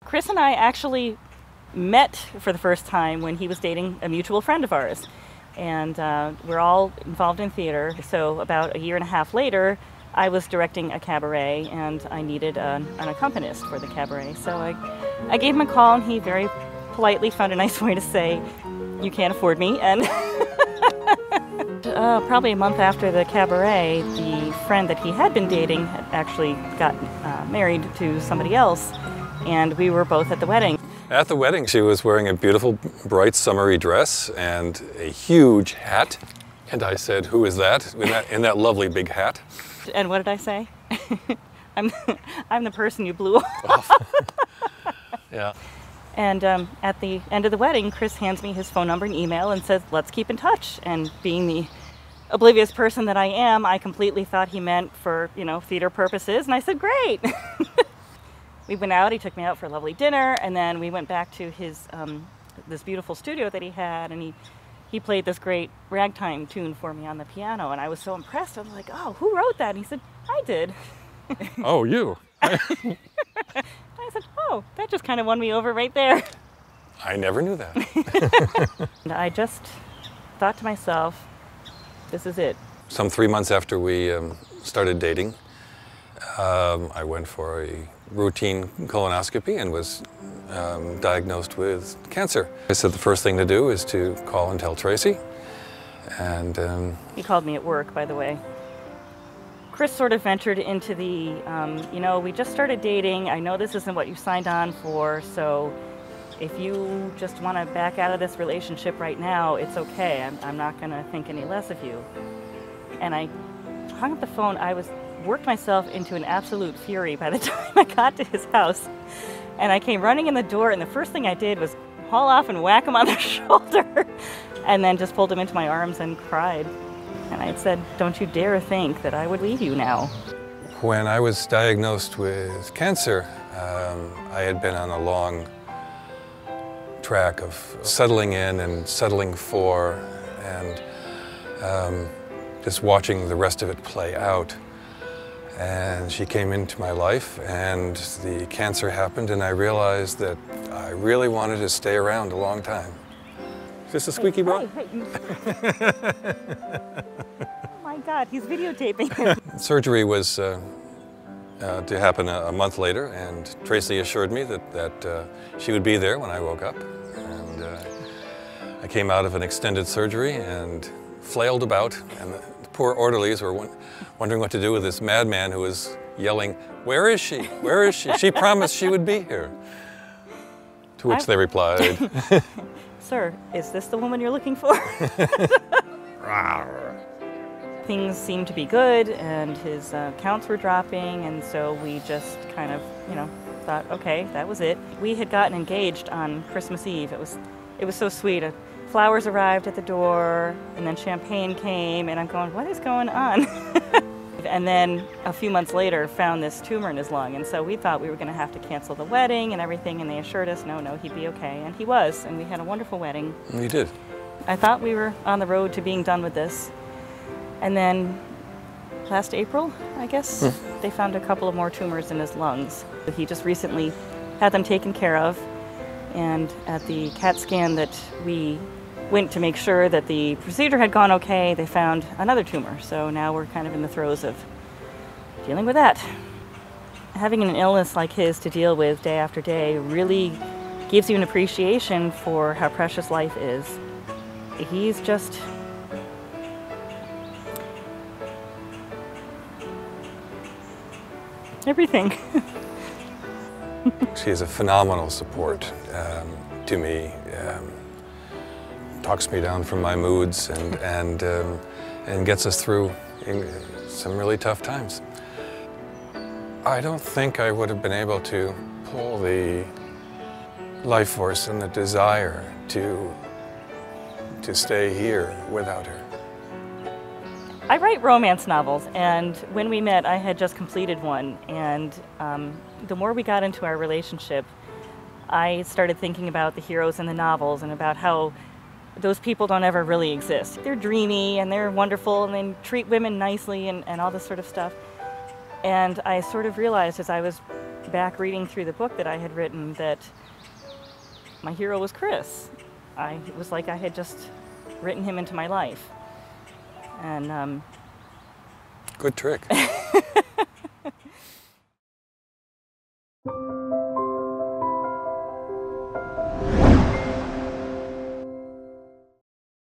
Chris and I actually met for the first time when he was dating a mutual friend of ours. And we're all involved in theater. So about a year and a half later, I was directing a cabaret and I needed an accompanist for the cabaret. So I gave him a call and he very politely found a nice way to say, "You can't afford me." And probably a month after the cabaret, the friend that he had been dating had actually got married to somebody else, and we were both at the wedding. At the wedding, she was wearing a beautiful, bright, summery dress and a huge hat. And I said, "Who is that in that lovely big hat?" And what did I say? I'm the person you blew off. Yeah. And at the end of the wedding, Chris hands me his phone number and email and says, "Let's keep in touch." And being the oblivious person that I am, I completely thought he meant for, theater purposes. And I said, "Great." We went out, he took me out for a lovely dinner, and then we went back to his this beautiful studio that he had, and he played this great ragtime tune for me on the piano, and I was so impressed. I was like, "Oh, who wrote that?" And he said, "I did." Oh, you? I said, "Oh, that just kind of won me over right there." I never knew that. And I just thought to myself, this is it. Some 3 months after we started dating, I went for a routine colonoscopy and was diagnosed with cancer. I said the first thing to do is to call and tell Tracy. And he called me at work, by the way. Chris sort of ventured into the, we just started dating. I know this isn't what you signed on for, so if you just want to back out of this relationship right now, it's okay. I'm not going to think any less of you. And I hung up the phone. I worked myself into an absolute fury by the time I got to his house. And I came running in the door, and the first thing I did was haul off and whack him on the shoulder, and then just pulled him into my arms and cried. And I had said, "Don't you dare think that I would leave you now." When I was diagnosed with cancer, I had been on a long track of settling in and settling for, and just watching the rest of it play out. And she came into my life, and the cancer happened, and I realized that I really wanted to stay around a long time. Is this a squeaky bum? Hey. Oh my God, he's videotaping it. Surgery was to happen a month later, and Tracy assured me that she would be there when I woke up. And I came out of an extended surgery and flailed about, and the poor orderlies were wondering what to do with this madman who was yelling, "Where is she? Where is she? She promised she would be here." To which they replied, "Sir, is this the woman you're looking for?" Things seemed to be good, and his counts were dropping, and so we just kind of, thought, okay, that was it. We had gotten engaged on Christmas Eve. It was so sweet. Flowers arrived at the door, and then champagne came, and I'm going, what is going on? And then a few months later found this tumor in his lung, and so we thought we were going to have to cancel the wedding and everything, and they assured us no, he'd be okay, and he was, and we had a wonderful wedding. We did. I thought we were on the road to being done with this, and then last April, I guess, they found a couple of more tumors in his lungs. He just recently had them taken care of, and at the CAT scan that we went to make sure that the procedure had gone okay, they found another tumor. So now we're kind of in the throes of dealing with that. Having an illness like his to deal with day after day really gives you an appreciation for how precious life is. He's just everything. She is a phenomenal support to me. Talks me down from my moods and gets us through some really tough times. I don't think I would have been able to pull the life force and the desire to stay here without her. I write romance novels, and when we met, I had just completed one, and the more we got into our relationship, I started thinking about the heroes in the novels and about how those people don't ever really exist. They're dreamy and they're wonderful and they treat women nicely and all this sort of stuff. And I sort of realized as I was back reading through the book that I had written that my hero was Chris. It was like I had just written him into my life. And Good trick.